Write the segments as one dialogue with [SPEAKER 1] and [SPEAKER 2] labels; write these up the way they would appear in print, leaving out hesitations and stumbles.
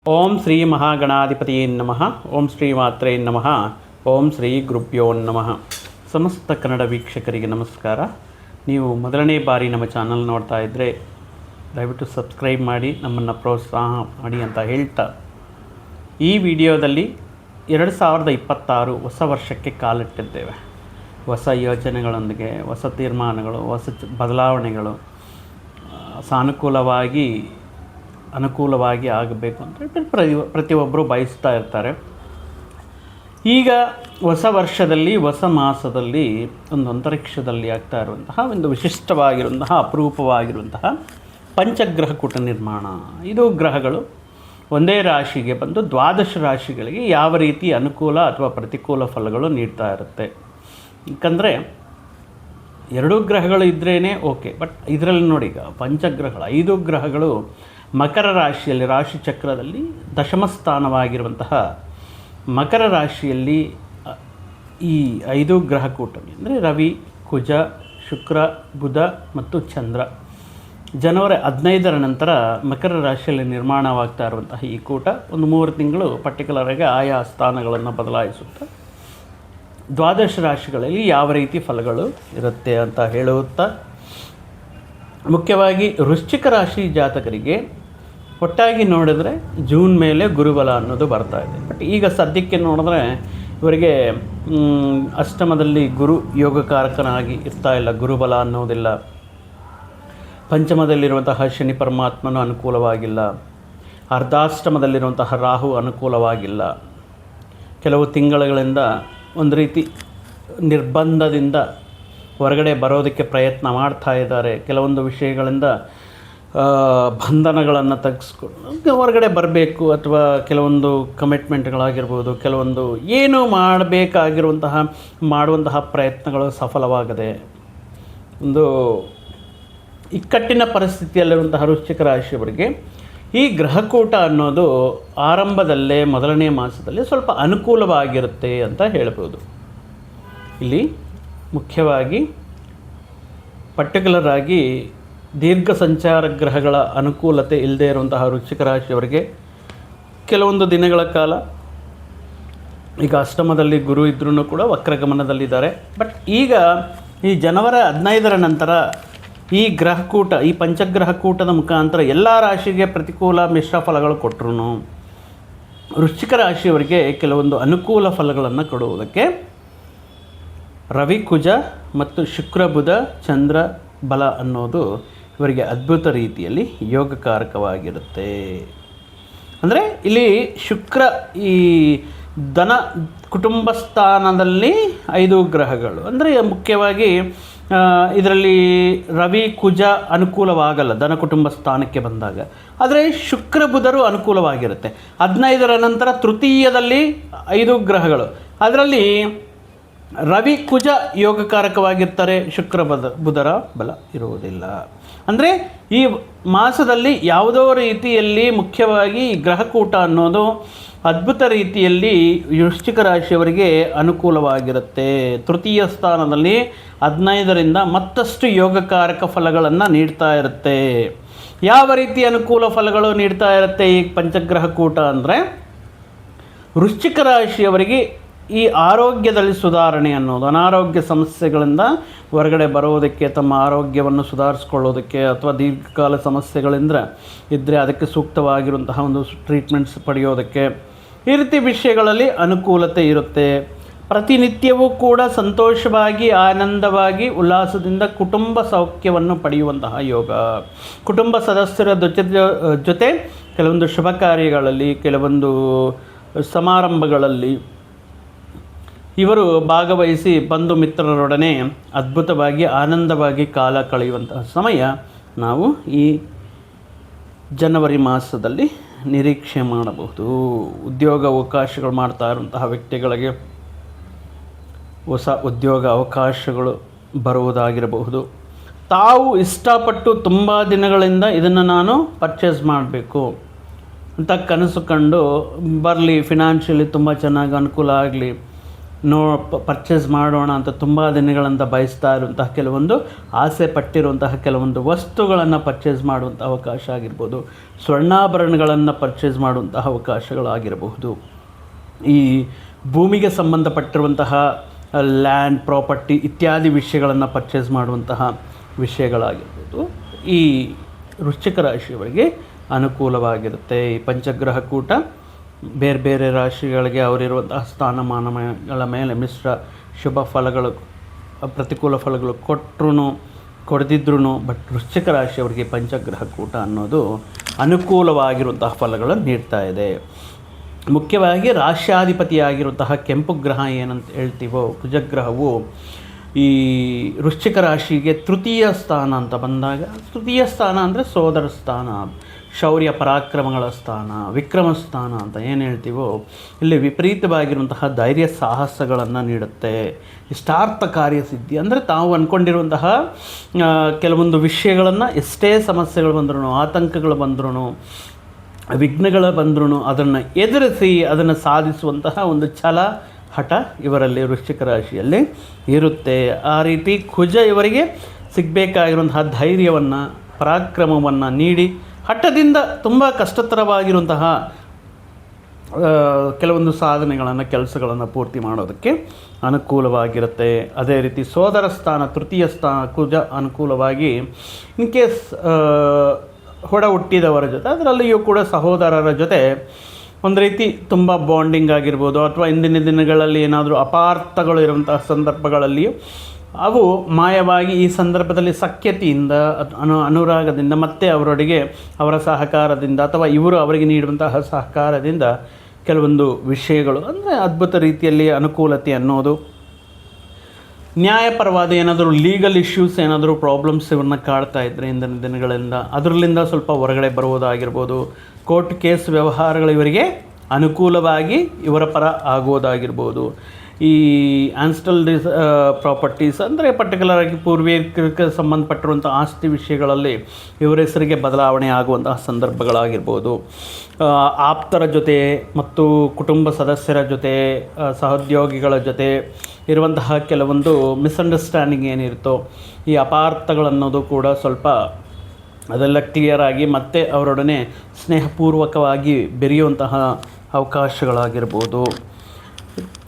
[SPEAKER 1] ಓಂ ಶ್ರೀ ಮಹಾಗಣಾಧಿಪತಿಯೇ ನಮಃ. ಓಂ ಶ್ರೀ ಮಾತ್ರೇ ನಮಃ. ಓಂ ಶ್ರೀ ಗುರುಭ್ಯೋ ನಮಃ. ಸಮಸ್ತ ಕನ್ನಡ ವೀಕ್ಷಕರಿಗೆ ನಮಸ್ಕಾರ. ನೀವು ಮೊದಲನೇ ಬಾರಿ ನಮ್ಮ ಚಾನಲ್ ನೋಡ್ತಾ ಇದ್ದರೆ ದಯವಿಟ್ಟು ಸಬ್ಸ್ಕ್ರೈಬ್ ಮಾಡಿ, ನಮ್ಮನ್ನು ಪ್ರೋತ್ಸಾಹ ಮಾಡಿ ಅಂತ ಹೇಳ್ತಾ, ಈ ವಿಡಿಯೋದಲ್ಲಿ 2026 ಹೊಸ ವರ್ಷಕ್ಕೆ ಕಾಲಿಟ್ಟಿದ್ದೇವೆ. ಹೊಸ ಯೋಜನೆಗಳೊಂದಿಗೆ, ಹೊಸ ತೀರ್ಮಾನಗಳು, ಹೊಸ ಬದಲಾವಣೆಗಳು ಅನುಕೂಲವಾಗಿ ಆಗಬೇಕು ಅಂತ ಪ್ರತಿಯೊಬ್ಬರು ಬಯಸ್ತಾ ಇರ್ತಾರೆ. ಈಗ ಹೊಸ ವರ್ಷದಲ್ಲಿ, ಹೊಸ ಮಾಸದಲ್ಲಿ ಒಂದು ಅಂತರಿಕ್ಷದಲ್ಲಿ ಆಗ್ತಾ ಇರುವಂತಹ ಒಂದು ವಿಶಿಷ್ಟವಾಗಿರುವಂತಹ, ಅಪರೂಪವಾಗಿರುವಂತಹ ಪಂಚಗ್ರಹ ಕೂಟ ನಿರ್ಮಾಣ. ಇದು ಗ್ರಹಗಳು ಒಂದೇ ರಾಶಿಗೆ ಬಂದು 12 ರಾಶಿಗಳಿಗೆ ಯಾವ ರೀತಿ ಅನುಕೂಲ ಅಥವಾ ಪ್ರತಿಕೂಲ ಫಲಗಳು ನೀಡ್ತಾ ಇರುತ್ತೆ. ಯಾಕಂದರೆ 2 ಗ್ರಹಗಳು ಇದ್ರೇ ಓಕೆ, ಬಟ್ ಇದರಲ್ಲಿ ನೋಡಿ, ಈಗ ಪಂಚಗ್ರಹಗಳು 5 ಗ್ರಹಗಳು ಮಕರ ರಾಶಿಯಲ್ಲಿ, ರಾಶಿ ಚಕ್ರದಲ್ಲಿ ದಶಮ ಸ್ಥಾನವಾಗಿರುವಂತಹ ಮಕರ ರಾಶಿಯಲ್ಲಿ ಈ 5 ಗ್ರಹಕೂಟ ಅಂದರೆ ರವಿ, ಕುಜ, ಶುಕ್ರ, ಬುಧ ಮತ್ತು ಚಂದ್ರ ಜನವರಿ 15ರ ನಂತರ ಮಕರ ರಾಶಿಯಲ್ಲಿ ನಿರ್ಮಾಣವಾಗ್ತಾ ಇರುವಂತಹ ಈ ಕೂಟ ಒಂದು 3 ತಿಂಗಳು ಪರ್ಟಿಕ್ಯುಲರಾಗಿ ಆಯಾ ಸ್ಥಾನಗಳನ್ನು ಬದಲಾಯಿಸುತ್ತಾ 12 ರಾಶಿಗಳಲ್ಲಿ ಯಾವ ರೀತಿ ಫಲಗಳು ಇರುತ್ತೆ ಅಂತ ಹೇಳುತ್ತಾ, ಮುಖ್ಯವಾಗಿ ವೃಶ್ಚಿಕ ರಾಶಿ ಜಾತಕರಿಗೆ ಒಟ್ಟಾಗಿ ನೋಡಿದ್ರೆ ಜೂನ್ ಮೇಲೆ ಗುರುಬಲ ಅನ್ನೋದು ಬರ್ತಾ ಇದೆ. ಬಟ್ ಈಗ ಸದ್ಯಕ್ಕೆ ನೋಡಿದ್ರೆ ಇವರಿಗೆ ಅಷ್ಟಮದಲ್ಲಿ ಗುರು ಯೋಗಕಾರಕನಾಗಿ ಇರ್ತಾ ಇಲ್ಲ, ಗುರುಬಲ ಅನ್ನೋದಿಲ್ಲ. ಪಂಚಮದಲ್ಲಿರುವಂತಹ ಶನಿ ಪರಮಾತ್ಮನು ಅನುಕೂಲವಾಗಿಲ್ಲ, ಅರ್ಧಾಷ್ಟಮದಲ್ಲಿರುವಂತಹ ರಾಹು ಅನುಕೂಲವಾಗಿಲ್ಲ. ಕೆಲವು ತಿಂಗಳುಗಳಿಂದ ಒಂದು ರೀತಿ ನಿರ್ಬಂಧದಿಂದ ಹೊರಗಡೆ ಬರೋದಕ್ಕೆ ಪ್ರಯತ್ನ ಮಾಡ್ತಾ ಇದ್ದಾರೆ. ಕೆಲವೊಂದು ವಿಷಯಗಳಿಂದ ಬಂಧನಗಳನ್ನು ತೆಗೆಸ್ಕೊಂಡು ಹೊರಗಡೆ ಬರಬೇಕು, ಅಥವಾ ಕೆಲವೊಂದು ಕಮಿಟ್ಮೆಂಟ್ಗಳಾಗಿರ್ಬೋದು, ಕೆಲವೊಂದು ಏನು ಮಾಡುವಂತಹ ಪ್ರಯತ್ನಗಳು ಸಫಲವಾಗದೆ ಒಂದು ಇಕ್ಕಟ್ಟಿನ ಪರಿಸ್ಥಿತಿಯಲ್ಲಿರುವಂತಹ ವೃಶ್ಚಿಕ ರಾಶಿಯವರಿಗೆ ಈ ಗ್ರಹಕೂಟ ಅನ್ನೋದು ಆರಂಭದಲ್ಲೇ ಮೊದಲನೇ ಮಾಸದಲ್ಲಿ ಸ್ವಲ್ಪ ಅನುಕೂಲವಾಗಿರುತ್ತೆ ಅಂತ ಹೇಳ್ಬೋದು. ಇಲ್ಲಿ ಮುಖ್ಯವಾಗಿ ಪರ್ಟಿಕ್ಯುಲರ್ ಆಗಿ ದೀರ್ಘ ಸಂಚಾರ ಗ್ರಹಗಳ ಅನುಕೂಲತೆ ಇಲ್ಲದೆ ಇರುವಂತಹ ವೃಶ್ಚಿಕ ರಾಶಿಯವರಿಗೆ ಕೆಲವೊಂದು ದಿನಗಳ ಕಾಲ, ಈಗ ಅಷ್ಟಮದಲ್ಲಿ ಗುರು ಇದ್ರೂ ಕೂಡ ವಕ್ರಗಮನದಲ್ಲಿದ್ದಾರೆ. ಬಟ್ ಈಗ ಈ ಜನವರಿ 15ರ ನಂತರ ಈ ಗ್ರಹಕೂಟ, ಈ ಪಂಚಗ್ರಹಕೂಟದ ಮುಖಾಂತರ ಎಲ್ಲ ರಾಶಿಗೆ ಪ್ರತಿಕೂಲ ಮಿಶ್ರ ಫಲಗಳು ಕೊಟ್ಟರು ವೃಶ್ಚಿಕ ರಾಶಿಯವರಿಗೆ ಕೆಲವೊಂದು ಅನುಕೂಲ ಫಲಗಳನ್ನು ಕೊಡುವುದಕ್ಕೆ ರವಿ, ಕುಜ ಮತ್ತು ಶುಕ್ರ, ಬುಧ, ಚಂದ್ರ ಬಲ ಅನ್ನೋದು ಇವರಿಗೆ ಅದ್ಭುತ ರೀತಿಯಲ್ಲಿ ಯೋಗಕಾರಕವಾಗಿರುತ್ತೆ. ಅಂದರೆ ಇಲ್ಲಿ ಶುಕ್ರ ಈ ಧನ ಕುಟುಂಬ ಸ್ಥಾನದಲ್ಲಿ 5 ಗ್ರಹಗಳು, ಅಂದರೆ ಮುಖ್ಯವಾಗಿ ಇದರಲ್ಲಿ ರವಿ, ಕುಜ ಅನುಕೂಲವಾಗಲ್ಲ ಧನ ಕುಟುಂಬ ಸ್ಥಾನಕ್ಕೆ ಬಂದಾಗ. ಆದರೆ ಶುಕ್ರ, ಬುಧರು ಅನುಕೂಲವಾಗಿರುತ್ತೆ. 15ರ ನಂತರ ತೃತೀಯದಲ್ಲಿ 5 ಗ್ರಹಗಳು, ಅದರಲ್ಲಿ ರವಿ, ಕುಜ ಯೋಗಕಾರಕವಾಗಿರ್ತಾರೆ, ಶುಕ್ರ, ಬುಧರ ಬಲ ಇರುವುದಿಲ್ಲ. ಅಂದರೆ ಈ ಮಾಸದಲ್ಲಿ ಯಾವುದೋ ರೀತಿಯಲ್ಲಿ ಮುಖ್ಯವಾಗಿ ಗ್ರಹಕೂಟ ಅನ್ನೋದು ಅದ್ಭುತ ರೀತಿಯಲ್ಲಿ ವೃಶ್ಚಿಕ ರಾಶಿಯವರಿಗೆ ಅನುಕೂಲವಾಗಿರುತ್ತೆ. ತೃತೀಯ ಸ್ಥಾನದಲ್ಲಿ 15ರಿಂದ ಮತ್ತಷ್ಟು ಯೋಗಕಾರಕ ಫಲಗಳನ್ನು ನೀಡ್ತಾ ಇರುತ್ತೆ. ಯಾವ ರೀತಿ ಅನುಕೂಲ ಫಲಗಳು ನೀಡ್ತಾ ಇರುತ್ತೆ ಈ ಪಂಚಗ್ರಹಕೂಟ ಅಂದರೆ, ವೃಶ್ಚಿಕ ರಾಶಿಯವರಿಗೆ ಈ ಆರೋಗ್ಯದಲ್ಲಿ ಸುಧಾರಣೆ ಅನ್ನೋದು, ಅನಾರೋಗ್ಯ ಸಮಸ್ಯೆಗಳಿಂದ ಹೊರಗಡೆ ಬರೋದಕ್ಕೆ, ತಮ್ಮ ಆರೋಗ್ಯವನ್ನು ಸುಧಾರಿಸ್ಕೊಳ್ಳೋದಕ್ಕೆ, ಅಥವಾ ದೀರ್ಘಕಾಲ ಸಮಸ್ಯೆಗಳಿಂದ ಇದ್ದರೆ ಅದಕ್ಕೆ ಸೂಕ್ತವಾಗಿರುವಂತಹ ಒಂದು ಟ್ರೀಟ್ಮೆಂಟ್ಸ್ ಪಡೆಯೋದಕ್ಕೆ, ಈ ರೀತಿ ವಿಷಯಗಳಲ್ಲಿ ಅನುಕೂಲತೆ ಇರುತ್ತೆ. ಪ್ರತಿನಿತ್ಯವೂ ಕೂಡ ಸಂತೋಷವಾಗಿ, ಆನಂದವಾಗಿ, ಉಲ್ಲಾಸದಿಂದ ಕುಟುಂಬ ಸೌಖ್ಯವನ್ನು ಪಡೆಯುವಂತಹ ಯೋಗ. ಕುಟುಂಬ ಸದಸ್ಯರ ಜೊತೆ ಕೆಲವೊಂದು ಶುಭ ಕಾರ್ಯಗಳಲ್ಲಿ, ಕೆಲವೊಂದು ಸಮಾರಂಭಗಳಲ್ಲಿ ಇವರು ಭಾಗವಹಿಸಿ ಬಂಧು ಮಿತ್ರರೊಡನೆ ಅದ್ಭುತವಾಗಿ, ಆನಂದವಾಗಿ ಕಾಲ ಕಳೆಯುವಂತಹ ಸಮಯ ನಾವು ಈ ಜನವರಿ ಮಾಸದಲ್ಲಿ ನಿರೀಕ್ಷೆ ಮಾಡಬಹುದು. ಉದ್ಯೋಗ ಅವಕಾಶಗಳು ಮಾಡ್ತಾ ಇರುವಂತಹ ವ್ಯಕ್ತಿಗಳಿಗೆ ಹೊಸ ಉದ್ಯೋಗ ಅವಕಾಶಗಳು ಬರುವುದಾಗಿರಬಹುದು. ತಾವು ಇಷ್ಟಪಟ್ಟು ತುಂಬ ದಿನಗಳಿಂದ ಇದನ್ನು ನಾನು ಪರ್ಚೇಸ್ ಮಾಡಬೇಕು ಅಂತ ಕನಸು ಕಂಡು ಬರಲಿ, ಫಿನಾನ್ಷಿಯಲಿ ತುಂಬ ಚೆನ್ನಾಗಿ ಅನುಕೂಲ ಆಗಲಿ, ಪರ್ಚೇಸ್ ಮಾಡೋಣ ಅಂತ ತುಂಬ ದಿನಗಳಿಂದ ಬಯಸ್ತಾ ಇರುವಂತಹ ಕೆಲವೊಂದು ಆಸೆ ಪಟ್ಟಿರುವಂತಹ ಕೆಲವೊಂದು ವಸ್ತುಗಳನ್ನು ಪರ್ಚೇಸ್ ಮಾಡುವಂಥ ಅವಕಾಶ ಆಗಿರ್ಬೋದು, ಸ್ವರ್ಣಾಭರಣಗಳನ್ನು ಪರ್ಚೇಸ್ ಮಾಡುವಂತಹ ಅವಕಾಶಗಳಾಗಿರಬಹುದು, ಈ ಭೂಮಿಗೆ ಸಂಬಂಧಪಟ್ಟಿರುವಂತಹ ಲ್ಯಾಂಡ್ ಪ್ರಾಪರ್ಟಿ ಇತ್ಯಾದಿ ವಿಷಯಗಳನ್ನು ಪರ್ಚೇಸ್ ಮಾಡುವಂತಹ ವಿಷಯಗಳಾಗಿರ್ಬೋದು ಈ ವೃಶ್ಚಿಕ ರಾಶಿಯವರಿಗೆ ಅನುಕೂಲವಾಗಿರುತ್ತೆ. ಈ ಪಂಚಗ್ರಹ ಕೂಟ ಬೇರೆ ಬೇರೆ ರಾಶಿಗಳಿಗೆ ಅವರಿರುವಂತಹ ಸ್ಥಾನಮಾನಗಳ ಮೇಲೆ ಮಿಶ್ರ ಶುಭ ಫಲಗಳು ಪ್ರತಿಕೂಲ ಫಲಗಳು ಕೊಡದಿದ್ರೂ ಬಟ್ ವೃಶ್ಚಿಕ ರಾಶಿಯವರಿಗೆ ಪಂಚಗ್ರಹ ಕೂಟ ಅನ್ನೋದು ಅನುಕೂಲವಾಗಿರುವಂತಹ ಫಲಗಳನ್ನು ನೀಡ್ತಾ ಇದೆ. ಮುಖ್ಯವಾಗಿ ರಾಶ್ಯಾಧಿಪತಿಯಾಗಿರುವಂತಹ ಕೆಂಪು ಗ್ರಹ ಏನಂತ ಹೇಳ್ತೀವೋ ಕುಜಗ್ರಹವು ಈ ವೃಶ್ಚಿಕ ರಾಶಿಗೆ ತೃತೀಯ ಸ್ಥಾನ ಅಂತ ಬಂದಾಗ, ತೃತೀಯ ಸ್ಥಾನ ಅಂದರೆ ಸೋದರ ಸ್ಥಾನ, ಶೌರ್ಯ ಪರಾಕ್ರಮಗಳ ಸ್ಥಾನ, ವಿಕ್ರಮ ಸ್ಥಾನ ಅಂತ ಏನು ಹೇಳ್ತೀವೋ ಇಲ್ಲಿ ವಿಪರೀತವಾಗಿರುವಂತಹ ಧೈರ್ಯ ಸಾಹಸಗಳನ್ನು ನೀಡುತ್ತೆ. ಇಷ್ಟಾರ್ಥ ಕಾರ್ಯಸಿದ್ಧಿ ಅಂದರೆ ತಾವು ಅಂದ್ಕೊಂಡಿರುವಂತಹ ಕೆಲವೊಂದು ವಿಷಯಗಳನ್ನು ಎಷ್ಟೇ ಸಮಸ್ಯೆಗಳು ಬಂದ್ರೂ, ಆತಂಕಗಳು ಬಂದ್ರೂ, ವಿಘ್ನಗಳು ಬಂದ್ರೂ ಅದನ್ನು ಎದುರಿಸಿ ಅದನ್ನು ಸಾಧಿಸುವಂತಹ ಒಂದು ಛಲ ಹಠ ಇವರಲ್ಲಿ ವೃಶ್ಚಿಕ ರಾಶಿಯಲ್ಲಿ ಇರುತ್ತೆ. ಆ ರೀತಿ ಕುಜ ಇವರಿಗೆ ಸಿಗಬೇಕಾಗಿರುವಂತಹ ಧೈರ್ಯವನ್ನು ಪರಾಕ್ರಮವನ್ನು ನೀಡಿ ಹಠದಿಂದ ತುಂಬ ಕಷ್ಟತರವಾಗಿರುವಂತಹ ಕೆಲವೊಂದು ಸಾಧನೆಗಳನ್ನು ಕೆಲಸಗಳನ್ನು ಪೂರ್ತಿ ಮಾಡೋದಕ್ಕೆ ಅನುಕೂಲವಾಗಿರುತ್ತೆ. ಅದೇ ರೀತಿ ಸೋದರ ಸ್ಥಾನ ತೃತೀಯ ಸ್ಥಾನ ಕುಜ ಅನುಕೂಲವಾಗಿ ಇನ್ ಕೇಸ್ ಹೊಡ ಹುಟ್ಟಿದವರ ಜೊತೆ ಅದರಲ್ಲಿಯೂ ಕೂಡ ಸಹೋದರರ ಜೊತೆ ಒಂದು ರೀತಿ ತುಂಬ ಬಾಂಡಿಂಗ್ ಆಗಿರ್ಬೋದು, ಅಥವಾ ಇಂದಿನ ದಿನಗಳಲ್ಲಿ ಏನಾದರೂ ಅಪಾರ್ಥಗಳು ಇರುವಂತಹ ಸಂದರ್ಭಗಳಲ್ಲಿಯೂ ಅವು ಮಾಯವಾಗಿ ಈ ಸಂದರ್ಭದಲ್ಲಿ ಸಖ್ಯತೆಯಿಂದ ಅನುರಾಗದಿಂದ ಮತ್ತೆ ಅವರೊಟ್ಟಿಗೆ ಅವರ ಸಹಕಾರದಿಂದ ಅಥವಾ ಇವರು ಅವರಿಗೆ ನೀಡುವಂತಹ ಸಹಕಾರದಿಂದ ಕೆಲವೊಂದು ವಿಷಯಗಳು ಅಂದರೆ ಅದ್ಭುತ ರೀತಿಯಲ್ಲಿ ಅನುಕೂಲತೆ ಅನ್ನೋದು, ನ್ಯಾಯಪರವಾದ ಏನಾದರೂ ಲೀಗಲ್ ಇಶ್ಯೂಸ್ ಏನಾದರೂ ಪ್ರಾಬ್ಲಮ್ಸ್ ಇವ್ರನ್ನ ಕಾಡ್ತಾ ಇದ್ದರೆ ಇಂದಿನ ದಿನಗಳಿಂದ ಅದರಲ್ಲಿಂದ ಸ್ವಲ್ಪ ಹೊರಗಡೆ ಬರುವುದಾಗಿರ್ಬೋದು, ಕೋರ್ಟ್ ಕೇಸ್ ವ್ಯವಹಾರಗಳು ಇವರಿಗೆ ಅನುಕೂಲವಾಗಿ ಇವರ ಪರ ಆಗೋದಾಗಿರ್ಬೋದು. ಈ ಆನ್ಸ್ಟಲ್ ಪ್ರಾಪರ್ಟೀಸ್ ಅಂದರೆ ಪರ್ಟಿಕ್ಯುಲರ್ ಆಗಿ ಪೂರ್ವಿಕರಿಗೆ ಸಂಬಂಧಪಟ್ಟಿರುವಂಥ ಆಸ್ತಿ ವಿಷಯಗಳಲ್ಲಿ ಇವರ ಹೆಸರಿಗೆ ಬದಲಾವಣೆ ಆಗುವಂತಹ ಸಂದರ್ಭಗಳಾಗಿರ್ಬೋದು. ಆಪ್ತರ ಜೊತೆ ಮತ್ತು ಕುಟುಂಬ ಸದಸ್ಯರ ಜೊತೆ ಸಹೋದ್ಯೋಗಿಗಳ ಜೊತೆ ಇರುವಂತಹ ಕೆಲವೊಂದು ಮಿಸ್ಅಂಡರ್ಸ್ಟ್ಯಾಂಡಿಂಗ್ ಏನಿರುತ್ತೋ ಈ ಅಪಾರ್ಥಗಳನ್ನೋದು ಕೂಡ ಸ್ವಲ್ಪ ಅದೆಲ್ಲ ಕ್ಲಿಯರ್ ಆಗಿ ಮತ್ತೆ ಅವರೊಡನೆ ಸ್ನೇಹಪೂರ್ವಕವಾಗಿ ಬೆರೆಯುವಂತಹ ಅವಕಾಶಗಳಾಗಿರ್ಬೋದು.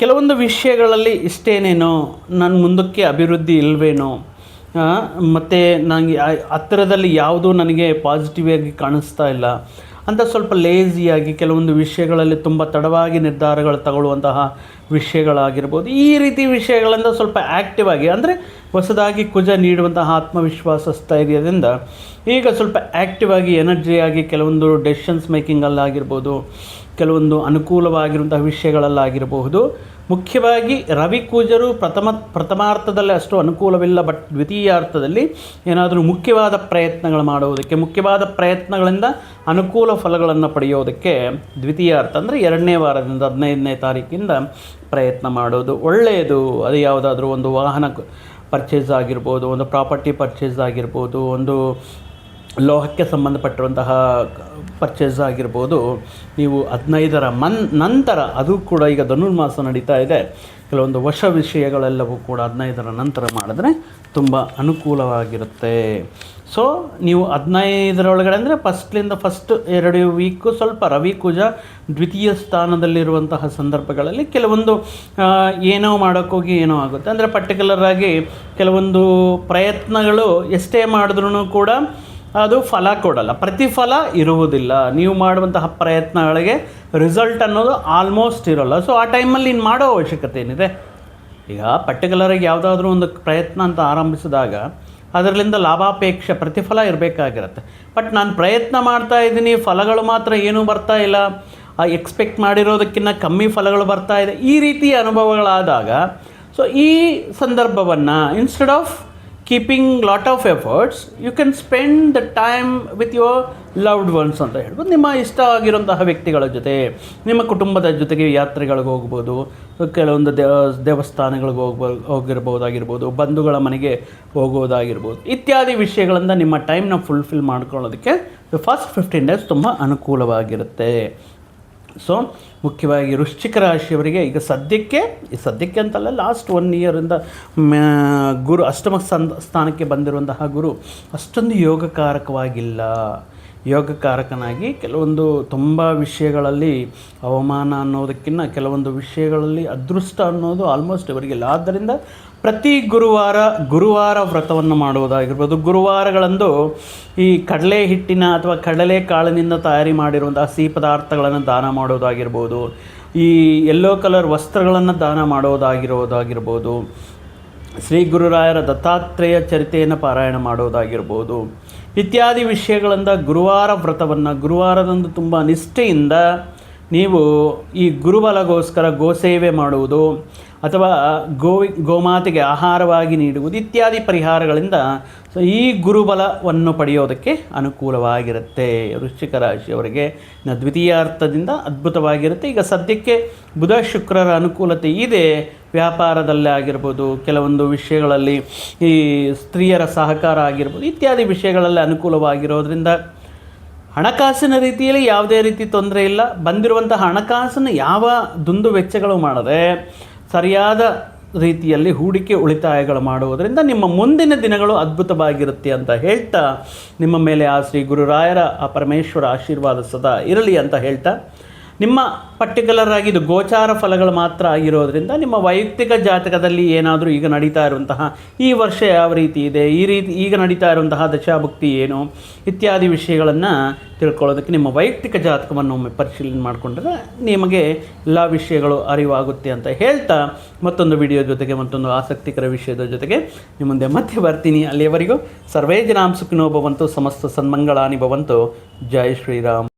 [SPEAKER 1] ಕೆಲವೊಂದು ವಿಷಯಗಳಲ್ಲಿ ಇಷ್ಟೇನೇನೋ ನನ್ನ ಮುಂದಕ್ಕೆ ಅಭಿವೃದ್ಧಿ ಇಲ್ಲವೇನೋ, ಮತ್ತು ನನಗೆ ಹತ್ತಿರದಲ್ಲಿ ಯಾವುದೂ ನನಗೆ ಪಾಸಿಟಿವ್ ಆಗಿ ಕಾಣಿಸ್ತಾ ಇಲ್ಲ ಅಂತ ಸ್ವಲ್ಪ ಲೇಸಿಯಾಗಿ ಕೆಲವೊಂದು ವಿಷಯಗಳಲ್ಲಿ ತುಂಬ ತಡವಾಗಿ ನಿರ್ಧಾರಗಳು ತಗೊಳ್ಳುವಂತಹ ವಿಷಯಗಳಾಗಿರ್ಬೋದು. ಈ ರೀತಿ ವಿಷಯಗಳಿಂದ ಸ್ವಲ್ಪ ಆ್ಯಕ್ಟಿವ್ ಆಗಿ ಅಂದರೆ ಹೊಸದಾಗಿ ಕುಜ ನೀಡುವಂತಹ ಆತ್ಮವಿಶ್ವಾಸ ಸ್ಥೈರ್ಯದಿಂದ ಈಗ ಸ್ವಲ್ಪ ಆ್ಯಕ್ಟಿವ್ ಆಗಿ ಎನರ್ಜಿಯಾಗಿ ಕೆಲವೊಂದು ಡೆಸಿಷನ್ಸ್ ಮೇಕಿಂಗಲ್ಲಾಗಿರ್ಬೋದು, ಕೆಲವೊಂದು ಅನುಕೂಲವಾಗಿರುವಂತಹ ವಿಷಯಗಳಲ್ಲಾಗಿರಬಹುದು. ಮುಖ್ಯವಾಗಿ ರವಿ ಕೂಜರು ಪ್ರಥಮಾರ್ಥದಲ್ಲಿ ಅಷ್ಟು ಅನುಕೂಲವಿಲ್ಲ, ಬಟ್ ದ್ವಿತೀಯಾರ್ಥದಲ್ಲಿ ಏನಾದರೂ ಮುಖ್ಯವಾದ ಪ್ರಯತ್ನಗಳು ಮಾಡುವುದಕ್ಕೆ, ಮುಖ್ಯವಾದ ಪ್ರಯತ್ನಗಳಿಂದ ಅನುಕೂಲ ಫಲಗಳನ್ನು ಪಡೆಯೋದಕ್ಕೆ ದ್ವಿತೀಯಾರ್ಥ ಅಂದರೆ 2ನೇ ವಾರದಿಂದ 15ನೇ ತಾರೀಕಿಂದ ಪ್ರಯತ್ನ ಮಾಡೋದು ಒಳ್ಳೆಯದು. ಅದು ಯಾವುದಾದ್ರೂ ಒಂದು ವಾಹನ ಪರ್ಚೇಸ್ ಆಗಿರ್ಬೋದು, ಒಂದು ಪ್ರಾಪರ್ಟಿ ಪರ್ಚೇಸ್ ಆಗಿರ್ಬೋದು, ಒಂದು ಲೋಹಕ್ಕೆ ಸಂಬಂಧಪಟ್ಟಿರುವಂತಹ ಪರ್ಚೇಸ್ ಆಗಿರ್ಬೋದು. ನೀವು 15ರ ನಂತರ, ಅದು ಕೂಡ ಈಗ ಧನುರ್ಮಾಸ ನಡೀತಾ ಇದೆ, ಕೆಲವೊಂದು ಹೊಸ ವಿಷಯಗಳೆಲ್ಲವೂ ಕೂಡ 15ರ ನಂತರ ಮಾಡಿದ್ರೆ ತುಂಬ ಅನುಕೂಲವಾಗಿರುತ್ತೆ. ಸೊ ನೀವು 15ರೊಳಗಡೆ ಅಂದರೆ ಫಸ್ಟ್ 2 ವೀಕು ಸ್ವಲ್ಪ ರವಿ ಕುಜ ದ್ವಿತೀಯ ಸ್ಥಾನದಲ್ಲಿರುವಂತಹ ಸಂದರ್ಭಗಳಲ್ಲಿ ಕೆಲವೊಂದು ಏನೋ ಮಾಡೋಕ್ಕೋಗಿ ಏನೋ ಆಗುತ್ತೆ. ಅಂದರೆ ಪರ್ಟಿಕ್ಯುಲರ್ ಆಗಿ ಕೆಲವೊಂದು ಪ್ರಯತ್ನಗಳು ಎಷ್ಟೇ ಮಾಡಿದ್ರೂ ಕೂಡ ಅದು ಫಲ ಕೊಡಲ್ಲ, ಪ್ರತಿಫಲ ಇರುವುದಿಲ್ಲ. ನೀವು ಮಾಡುವಂತಹ ಪ್ರಯತ್ನಗಳಿಗೆ ರಿಸಲ್ಟ್ ಅನ್ನೋದು ಆಲ್ಮೋಸ್ಟ್ ಇರೋಲ್ಲ. ಸೊ ಆ ಟೈಮಲ್ಲಿ ಇನ್ನು ಮಾಡೋ ಅವಶ್ಯಕತೆ ಏನಿದೆ? ಈಗ ಪರ್ಟಿಕ್ಯುಲರಾಗಿ ಯಾವುದಾದ್ರೂ ಒಂದು ಪ್ರಯತ್ನ ಅಂತ ಆರಂಭಿಸಿದಾಗ ಅದರಲ್ಲಿಂದ ಲಾಭಾಪೇಕ್ಷೆ ಪ್ರತಿಫಲ ಇರಬೇಕಾಗಿರುತ್ತೆ. ಬಟ್ ನಾನು ಪ್ರಯತ್ನ ಮಾಡ್ತಾ ಇದ್ದೀನಿ, ಫಲಗಳು ಮಾತ್ರ ಏನೂ ಬರ್ತಾ ಇಲ್ಲ, ಎಕ್ಸ್ಪೆಕ್ಟ್ ಮಾಡಿರೋದಕ್ಕಿಂತ ಕಮ್ಮಿ ಫಲಗಳು ಬರ್ತಾ ಇದೆ, ಈ ರೀತಿಯ ಅನುಭವಗಳಾದಾಗ ಸೊ ಈ ಸಂದರ್ಭವನ್ನು instead of keeping lot of efforts you can spend the time with your loved ones ಅಂತ ಹೇಳ್ಬೋದು. ನಿಮ್ಮ ಇಷ್ಟ ಆಗಿರುವಂತಹ ವ್ಯಕ್ತಿಗಳ ಜೊತೆ, ನಿಮ್ಮ ಕುಟುಂಬದ ಜೊತೆಗೆ ಯಾತ್ರೆಗಳಿಗೆ ಹೋಗ್ಬೋದು, ಕೆಲವೊಂದು ದೇವಸ್ಥಾನಗಳಿಗೆ ಹೋಗಿರ್ಬೋದಾಗಿರ್ಬೋದು, ಬಂಧುಗಳ ಮನೆಗೆ ಹೋಗೋದಾಗಿರ್ಬೋದು, ಇತ್ಯಾದಿ ವಿಷಯಗಳಿಂದ ನಿಮ್ಮ ಟೈಮ್ನ ಫುಲ್ಫಿಲ್ ಮಾಡ್ಕೊಳ್ಳೋದಕ್ಕೆ ಫಸ್ಟ್ 15 ಡೇಸ್ ತುಂಬ ಅನುಕೂಲವಾಗಿರುತ್ತೆ. ಸೊ ಮುಖ್ಯವಾಗಿ ವೃಶ್ಚಿಕ ರಾಶಿಯವರಿಗೆ ಈಗ ಸದ್ಯಕ್ಕೆ ಅಂತಲ್ಲ, ಲಾಸ್ಟ್ 1 ಇಯರಿಂದ ಗುರು ಅಷ್ಟಮ ಸ್ಥಾನಕ್ಕೆ ಬಂದಿರುವಂತಹ ಗುರು ಅಷ್ಟೊಂದು ಯೋಗಕಾರಕವಾಗಿಲ್ಲ. ಯೋಗಕಾರಕನಾಗಿ ಕೆಲವೊಂದು ತುಂಬ ವಿಷಯಗಳಲ್ಲಿ ಅವಮಾನ ಅನ್ನೋದಕ್ಕಿಂತ ಕೆಲವೊಂದು ವಿಷಯಗಳಲ್ಲಿ ಅದೃಷ್ಟ ಅನ್ನೋದು ಆಲ್ಮೋಸ್ಟ್ ಇವರಿಗಿಲ್ಲ. ಆದ್ದರಿಂದ ಪ್ರತಿ ಗುರುವಾರ ವ್ರತವನ್ನು ಮಾಡುವುದಾಗಿರ್ಬೋದು. ಗುರುವಾರಗಳಂದು ಈ ಕಡಲೆ ಹಿಟ್ಟಿನ ಅಥವಾ ಕಡಲೆ ಕಾಳಿನಿಂದ ತಯಾರಿ ಮಾಡಿರುವಂತಹ ಸಿಹಿ ಪದಾರ್ಥಗಳನ್ನು ದಾನ ಮಾಡೋದಾಗಿರ್ಬೋದು. ಈ ಯೆಲ್ಲೋ ಕಲರ್ ವಸ್ತ್ರಗಳನ್ನು ದಾನ ಮಾಡೋದಾಗಿರ್ಬೋದು. ಶ್ರೀ ಗುರುರಾಯರ ದತ್ತಾತ್ರೇಯ ಚರಿತೆಯನ್ನು ಪಾರಾಯಣ ಮಾಡೋದಾಗಿರ್ಬೋದು. ಇತ್ಯಾದಿ ವಿಷಯಗಳಿಂದ ಗುರುವಾರ ವ್ರತವನ್ನು ಗುರುವಾರದಂದು ತುಂಬ ನಿಷ್ಠೆಯಿಂದ ನೀವು ಈ ಗುರುಬಲಗೋಸ್ಕರ ಗೋಸೇವೆ ಮಾಡುವುದು ಅಥವಾ ಗೋಮಾತೆಗೆ ಆಹಾರವಾಗಿ ನೀಡುವುದು ಇತ್ಯಾದಿ ಪರಿಹಾರಗಳಿಂದ ಈ ಗುರುಬಲವನ್ನು ಪಡೆಯೋದಕ್ಕೆ ಅನುಕೂಲವಾಗಿರುತ್ತೆ. ವೃಶ್ಚಿಕ ರಾಶಿಯವರಿಗೆ ದ್ವಿತೀಯಾರ್ಥದಿಂದ ಅದ್ಭುತವಾಗಿರುತ್ತೆ. ಈಗ ಸದ್ಯಕ್ಕೆ ಬುಧ ಶುಕ್ರರ ಅನುಕೂಲತೆ ಇದೆ. ವ್ಯಾಪಾರದಲ್ಲೇ ಆಗಿರ್ಬೋದು, ಕೆಲವೊಂದು ವಿಷಯಗಳಲ್ಲಿ ಈ ಸ್ತ್ರೀಯರ ಸಹಕಾರ ಆಗಿರ್ಬೋದು, ಇತ್ಯಾದಿ ವಿಷಯಗಳಲ್ಲಿ ಅನುಕೂಲವಾಗಿರೋದ್ರಿಂದ ಹಣಕಾಸಿನ ರೀತಿಯಲ್ಲಿ ಯಾವುದೇ ರೀತಿ ತೊಂದರೆ ಇಲ್ಲ. ಬಂದಿರುವಂತಹ ಹಣಕಾಸನ್ನು ಯಾವ ದುಂದು ವೆಚ್ಚಗಳು ಮಾಡದೆ ಸರಿಯಾದ ರೀತಿಯಲ್ಲಿ ಹೂಡಿಕೆ ಉಳಿತಾಯಗಳು ಮಾಡುವುದರಿಂದ ನಿಮ್ಮ ಮುಂದಿನ ದಿನಗಳು ಅದ್ಭುತವಾಗಿರುತ್ತೆ ಅಂತ ಹೇಳ್ತಾ, ನಿಮ್ಮ ಮೇಲೆ ಆ ಶ್ರೀ ಗುರುರಾಯರ ಆ ಪರಮೇಶ್ವರ ಆಶೀರ್ವಾದ ಸದಾ ಇರಲಿ ಅಂತ ಹೇಳ್ತಾ, ನಿಮ್ಮ ಪರ್ಟಿಕ್ಯುಲರ್ ಆಗಿ ಇದು ಗೋಚಾರ ಫಲಗಳು ಮಾತ್ರ ಆಗಿರೋದ್ರಿಂದ ನಿಮ್ಮ ವೈಯಕ್ತಿಕ ಜಾತಕದಲ್ಲಿ ಏನಾದರೂ ಈಗ ನಡೀತಾ ಇರುವಂತಹ ಈ ವರ್ಷ ಯಾವ ರೀತಿ ಇದೆ, ಈಗ ನಡೀತಾ ಇರುವಂತಹ ದಶಾಭುಕ್ತಿ ಏನು ಇತ್ಯಾದಿ ವಿಷಯಗಳನ್ನು ತಿಳ್ಕೊಳ್ಳೋದಕ್ಕೆ ನಿಮ್ಮ ವೈಯಕ್ತಿಕ ಜಾತಕವನ್ನು ಒಮ್ಮೆ ಪರಿಶೀಲನೆ ಮಾಡಿಕೊಂಡ್ರೆ ನಿಮಗೆ ಎಲ್ಲ ವಿಷಯಗಳು ಅರಿವಾಗುತ್ತೆ ಅಂತ ಹೇಳ್ತಾ, ಮತ್ತೊಂದು ವಿಡಿಯೋ ಜೊತೆಗೆ ಮತ್ತೊಂದು ಆಸಕ್ತಿಕರ ವಿಷಯದ ಜೊತೆಗೆ ನಿಮ್ಮ ಮುಂದೆ ಮತ್ತೆ ಬರ್ತೀನಿ. ಅಲ್ಲಿಯವರೆಗೂ ಸರ್ವೇ ಜನಾಂ ಸುಖಿನೋ ಭವಂತು, ಸಮಸ್ತ ಸನ್ಮಂಗಳಾನಿ ಭವಂತು. ಜೈ ಶ್ರೀರಾಮ್.